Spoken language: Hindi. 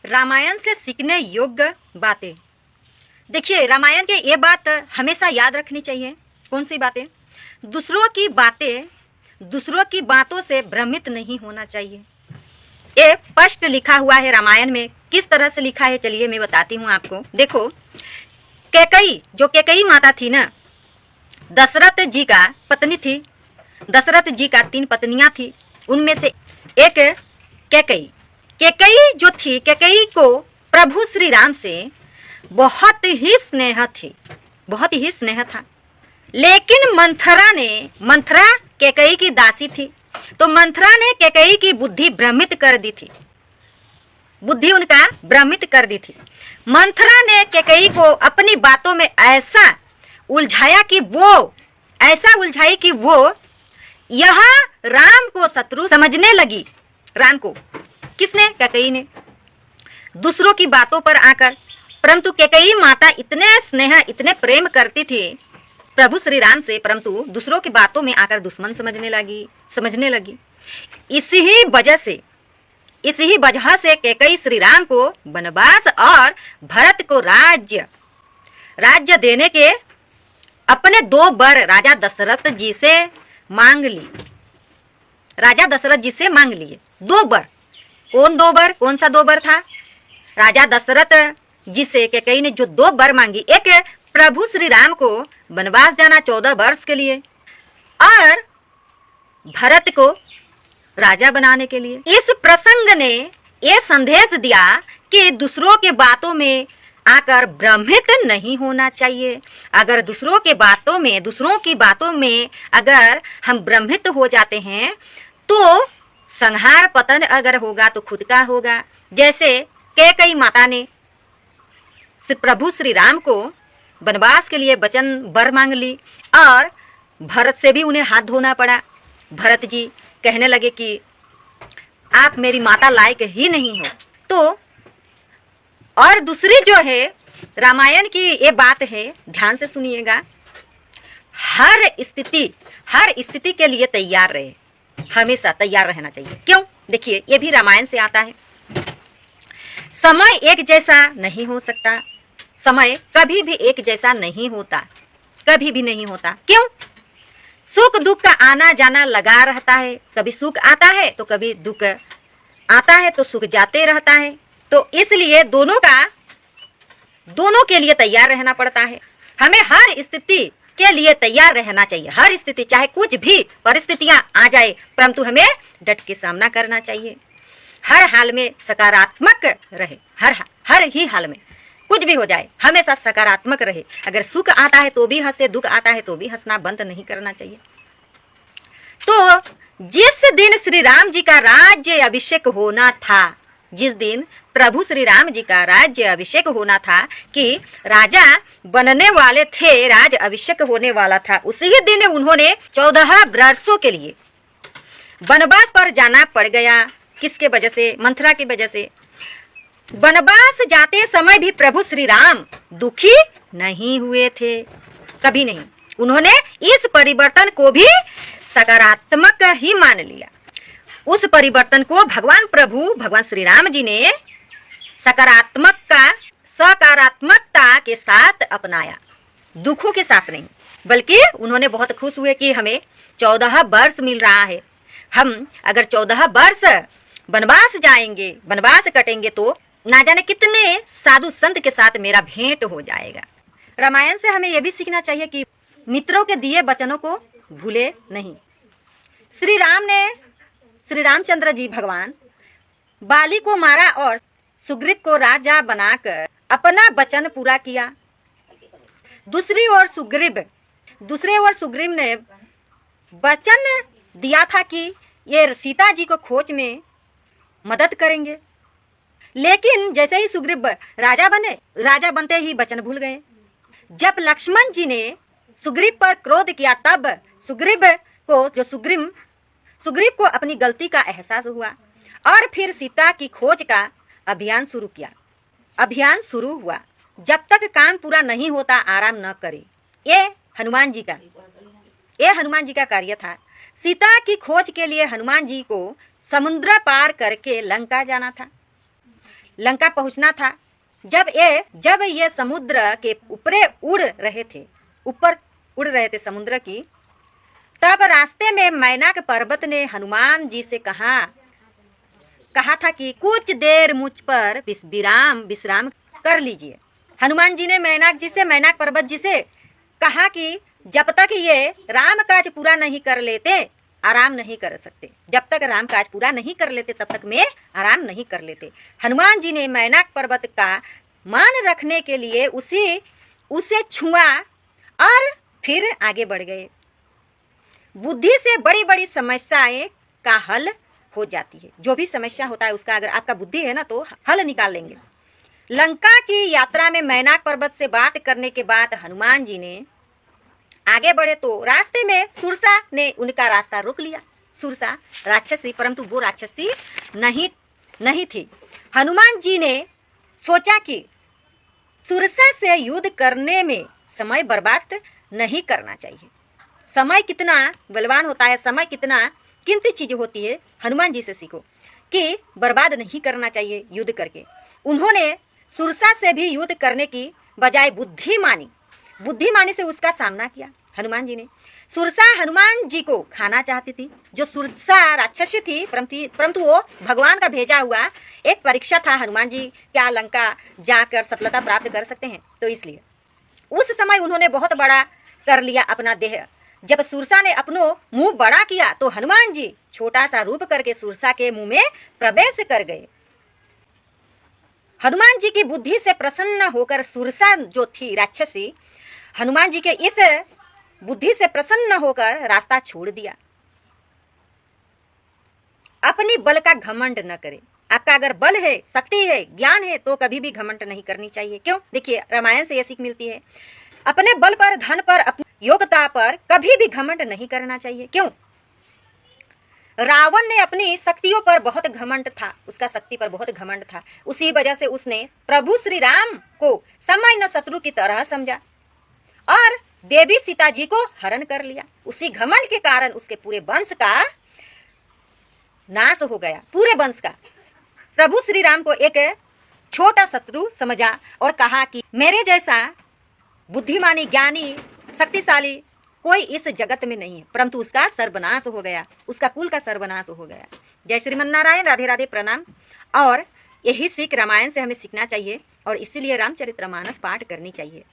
रामायण से सीखने योग्य बातें। देखिए, रामायण की ये बात हमेशा याद रखनी चाहिए। कौन सी बातें? दूसरों की बातों से भ्रमित नहीं होना चाहिए। ये स्पष्ट लिखा हुआ है रामायण में। किस तरह से लिखा है चलिए मैं बताती हूँ आपको। देखो, कैकई माता थी ना, दशरथ जी का पत्नी थी। दशरथ जी का 3 पत्नियां थी, उनमें से एक कैकई जो थी, कैकई को प्रभु श्री राम से बहुत ही स्नेह था। लेकिन मंथरा कैकई की दासी थी, तो मंथरा ने कैकई की बुद्धि भ्रमित कर दी थी। मंथरा ने कैकई को अपनी बातों में ऐसा उलझाई कि वो यहाँ राम को शत्रु समझने लगी। राम को किसने? कैकई ने, दूसरों की बातों पर आकर। परंतु कैकई माता इतने प्रेम करती थी प्रभु श्री राम से, परंतु दूसरों की बातों में आकर दुश्मन समझने लगी। इसी ही वजह से कैकई श्री राम को वनवास और भरत को राज्य देने के अपने 2 वर राजा दशरथ जी से मांग लिए। 2 वर। कौन सा 2 वर था? राजा दशरथ जी से कैकई ने जो 2 वर मांगी, एक प्रभु श्री राम को वनवास जाना 14 वर्ष के लिए, और भरत को राजा बनाने के लिए। इस प्रसंग ने यह संदेश दिया कि दूसरों के बातों में आकर भ्रमित नहीं होना चाहिए। अगर दूसरों की बातों में अगर हम भ्रमित हो जाते हैं तो संहार पतन अगर होगा तो खुद का होगा। जैसे कैकई माता ने प्रभु श्री राम को वनवास के लिए वर मांग ली, और भरत से भी उन्हें हाथ धोना पड़ा। भरत जी कहने लगे कि आप मेरी माता लायक ही नहीं हो। तो और दूसरी जो है रामायण की ये बात है, ध्यान से सुनिएगा। हर स्थिति के लिए तैयार रहे, हमेशा तैयार रहना चाहिए। क्यों? देखिए, ये भी रामायण से आता है। समय एक जैसा नहीं हो सकता, समय कभी भी एक जैसा नहीं होता, क्यों? सुख दुख का आना जाना लगा रहता है। कभी सुख आता है तो कभी दुख आता है, तो सुख जाते रहता है। तो इसलिए दोनों के लिए तैयार रहना पड़ता है। हमें हर स्थिति के लिए तैयार रहना चाहिए। हर स्थिति, चाहे कुछ भी परिस्थितियां आ जाए, परंतु हमें डट के सामना करना चाहिए। हर हाल में सकारात्मक रहे। हर ही हाल में कुछ भी हो जाए, हमेशा सकारात्मक रहे। अगर सुख आता है तो भी हंसे, दुख आता है तो भी हंसना बंद नहीं करना चाहिए। तो जिस दिन श्री राम जी का राज्य अभिषेक होना था, जिस दिन प्रभु श्री राम जी का राज्य अभिषेक होना था, कि राजा बनने वाले थे, राज अभिषेक होने वाला था, उसी दिन उन्होंने 14 वर्षों के लिए वनवास पर जाना पड़ गया। किसके वजह से? मंथरा की वजह से। वनवास जाते समय भी प्रभु श्री राम दुखी नहीं हुए थे, कभी नहीं। उन्होंने इस परिवर्तन को भी सकारात्मक ही मान लिया। उस परिवर्तन को भगवान श्री राम जी ने सकारात्मकता के साथ अपनाया, दुखों के साथ नहीं। बल्कि उन्होंने बहुत खुश हुए कि हमें 14 वर्ष मिल रहा है। हम अगर 14 वर्ष वनवास जाएंगे, वनवास कटेंगे, तो ना जाने कितने साधु संत के साथ मेरा भेंट हो जाएगा। रामायण से हमें यह भी सीखना चाहिए कि मित्रों के दिए वचनों को भूले नहीं। श्री रामचंद्र जी भगवान बाली को मारा और सुग्रीव को राजा बनाकर अपना वचन पूरा किया। दूसरे ओर सुग्रीव ने वचन दिया था कि ये सीता जी को खोज में मदद करेंगे। लेकिन जैसे ही सुग्रीव राजा बनते ही वचन भूल गए। जब लक्ष्मण जी ने सुग्रीव पर क्रोध किया, तब सुग्रीव को अपनी गलती का एहसास हुआ, और फिर सीता की खोज का अभियान शुरू हुआ। जब तक काम पूरा नहीं होता आराम न करे। ये हनुमान जी का कार्य था। सीता की खोज के लिए हनुमान जी को समुद्र पार करके लंका जाना था। लंका पहुंचना था। जब ये समुद्र के ऊपर उड़ रहे थे समुद्र की, तब रास्ते में मैनाक पर्वत ने हनुमान जी से कहा था कि कुछ देर मुझ पर विश्राम कर लीजिए। हनुमान जी ने मैनाक पर्वत जी से कहा कि जब तक ये राम काज पूरा नहीं कर लेते आराम नहीं कर सकते, जब तक राम काज पूरा नहीं कर लेते तब तक मैं आराम नहीं कर लेते। हनुमान जी ने मैनाक पर्वत का मान रखने के लिए उसे छुआ और फिर आगे बढ़ गए। बुद्धि से बड़ी बड़ी समस्याएं का हल हो जाती है। जो भी समस्या होता है उसका अगर आपका बुद्धि है ना तो हल निकाल लेंगे। लंका की यात्रा में मैनाक पर्वत से बात करने के बाद हनुमान जी ने आगे बढ़े तो रास्ते में सुरसा ने उनका रास्ता रोक लिया। सुरसा राक्षसी, परंतु वो राक्षसी नहीं थी। हनुमान जी ने सोचा कि सुरसा से युद्ध करने में समय बर्बाद नहीं करना चाहिए। समय कितना बलवान होता है, समय कितना कीमती चीज होती है, हनुमान जी से सीखो कि बर्बाद नहीं करना चाहिए युद्ध करके। उन्होंने सुरसा से भी युद्ध करने की बजाय बुद्धिमानी से उसका सामना किया। हनुमान जी ने सुरसा हनुमान जी को खाना चाहती थी। जो सुरसा राक्षसी थी, परंतु वो भगवान का भेजा हुआ एक परीक्षा था। हनुमान जी क्या लंका जाकर सफलता प्राप्त कर सकते हैं? तो इसलिए उस समय उन्होंने बहुत बड़ा कर लिया अपना देह। जब सुरसा ने अपनो मुंह बड़ा किया तो हनुमान जी छोटा सा रूप करके सुरसा के मुंह में प्रवेश कर गए। हनुमान जी की बुद्धि से प्रसन्न होकर सुरसा जो थी राक्षसी, हनुमान जी के इस बुद्धि से प्रसन्न होकर रास्ता छोड़ दिया। अपनी बल का घमंड न करे। आपका अगर बल है, शक्ति है, ज्ञान है तो कभी भी घमंड नहीं करनी चाहिए। क्यों? देखिए रामायण से यह सीख मिलती है, अपने बल पर, धन पर, अपनी योग्यता पर कभी भी घमंड नहीं करना चाहिए। क्यों? रावण ने अपनी शक्तियों पर बहुत घमंड था, उसका शक्ति पर बहुत घमंड था। उसी वजह से उसने प्रभु श्री राम को सामान्य शत्रु की तरह समझा और देवी सीता जी को हरण कर लिया। उसी घमंड के कारण उसके पूरे वंश का नाश हो गया, पूरे वंश का। प्रभु श्री राम को एक छोटा शत्रु समझा और कहा कि मेरे जैसा बुद्धिमानी, ज्ञानी, शक्तिशाली कोई इस जगत में नहीं है, परंतु उसका सर्वनाश हो गया, उसका कुल का सर्वनाश हो गया। जय श्रीमन नारायण, राधे राधे, प्रणाम। और यही सीख रामायण से हमें सीखना चाहिए और इसीलिए रामचरितमानस पाठ करनी चाहिए।